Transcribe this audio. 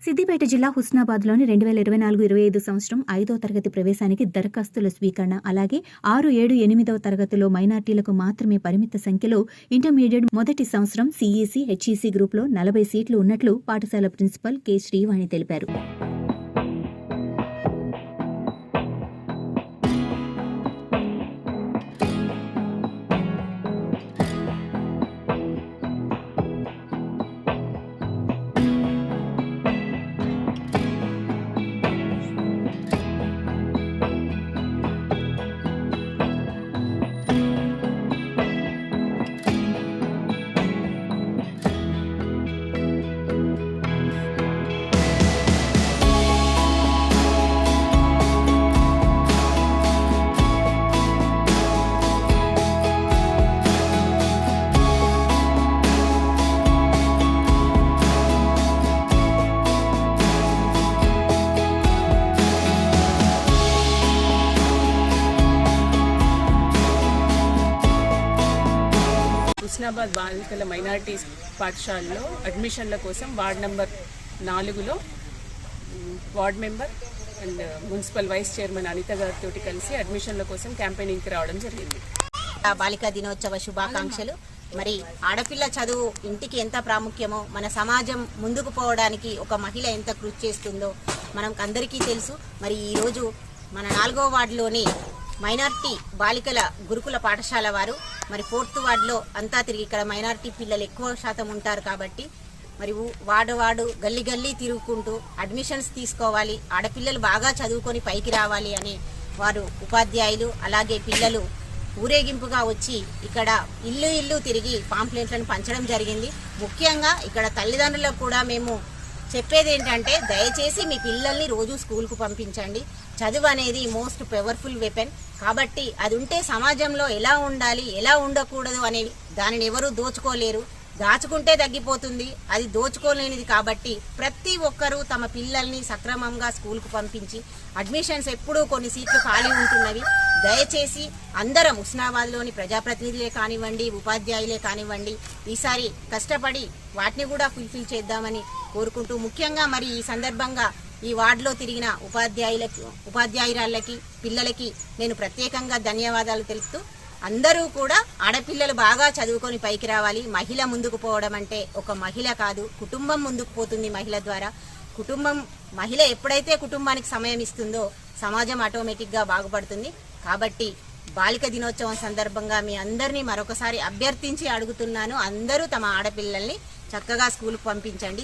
సిద్దిపేట జిల్లా హుస్నాబాద్లోని 2024-25 సంవత్సరం 5వ తరగతి ప్రవేశానికి దరఖాస్తుల స్వీకరణ, అలాగే 6, 7, 8వ తరగతిలో మైనార్టీలకు మాత్రమే పరిమిత సంఖ్యలో ఇంటర్మీడియట్ మొదటి సంవత్సరం సిఈసి, హెచ్ఈసి గ్రూప్లో 40 సీట్లు ఉన్నట్లు పాఠశాల ప్రిన్సిపల్ కె. శ్రీవాణి తెలిపారు. హుస్నాబాద్ బాలికల మైనారిటీ పాఠశాలలో అడ్మిషన్ల కోసం వార్డ్ నెంబర్ 4లో ward member and municipal vice chairman Anitha గారితో కలిసి అడ్మిషన్ల కోసం క్యాంపెయినింగ్కి రావడం జరిగింది. బాలికా దినోత్సవ శుభాకాంక్షలు. మరి ఆడపిల్ల చదువు ఇంటికి ఎంత ప్రాముఖ్యమో, మన సమాజం ముందుకు పోవడానికి ఒక మహిళ ఎంత కృషి చేస్తుందో మనకు అందరికీ తెలుసు. మరి ఈరోజు మన 4వ వార్డులోని మైనార్టీ బాలికల గురుకుల పాఠశాల వారు మరి 4th వార్డులో అంతా తిరిగి, ఇక్కడ మైనార్టీ పిల్లలు ఎక్కువ శాతం ఉంటారు కాబట్టి మరి వార్డు గల్లీ గల్లీ తిరుగుకుంటూ అడ్మిషన్స్ తీసుకోవాలి, ఆడపిల్లలు బాగా చదువుకొని పైకి రావాలి అని వారు ఉపాధ్యాయులు అలాగే పిల్లలు ఊరేగింపుగా వచ్చి ఇక్కడ ఇల్లు తిరిగి పాంప్లెట్లను పంచడం జరిగింది. ముఖ్యంగా ఇక్కడ తల్లిదండ్రులకు కూడా మేము చెప్పేది ఏంటంటే, దయచేసి మీ పిల్లల్ని రోజు స్కూల్కు పంపించండి. చదువు అనేది మోస్ట్ పవర్ఫుల్ వెపన్ కాబట్టి అది ఉంటే సమాజంలో ఎలా ఉండాలి, ఎలా ఉండకూడదు అనేవి దానిని ఎవరూ దోచుకోలేరు. దాచుకుంటే తగ్గిపోతుంది, అది దోచుకోలేనిది. కాబట్టి ప్రతి ఒక్కరూ తమ పిల్లల్ని సక్రమంగా స్కూల్కు పంపించి, అడ్మిషన్స్ ఎప్పుడూ కొన్ని సీట్లు ఖాళీ ఉంటున్నవి. దయచేసి అందరం హుస్నాబాద్లోని ప్రజాప్రతినిధులే కానివ్వండి, ఉపాధ్యాయులే కానివ్వండి, ఈసారి కష్టపడి వాటిని కూడా ఫుల్ఫిల్ చేద్దామని కోరుకుంటూ, ముఖ్యంగా మరి ఈ సందర్భంగా ఈ వార్డులో తిరిగిన ఉపాధ్యాయురాళ్ళకి పిల్లలకి నేను ప్రత్యేకంగా ధన్యవాదాలు తెలుపుతూ, అందరూ కూడా ఆడపిల్లలు బాగా చదువుకొని పైకి రావాలి. మహిళ ముందుకు పోవడం అంటే ఒక మహిళ కాదు, కుటుంబం ముందుకు పోతుంది మహిళ ద్వారా. మహిళ ఎప్పుడైతే కుటుంబానికి సమయం ఇస్తుందో సమాజం ఆటోమేటిక్గా బాగుపడుతుంది. కాబట్టి బాలిక దినోత్సవం సందర్భంగా మీ అందరినీ మరొకసారి అభ్యర్థించి అడుగుతున్నాను, అందరూ తమ ఆడపిల్లల్ని చక్కగా స్కూల్కి పంపించండి.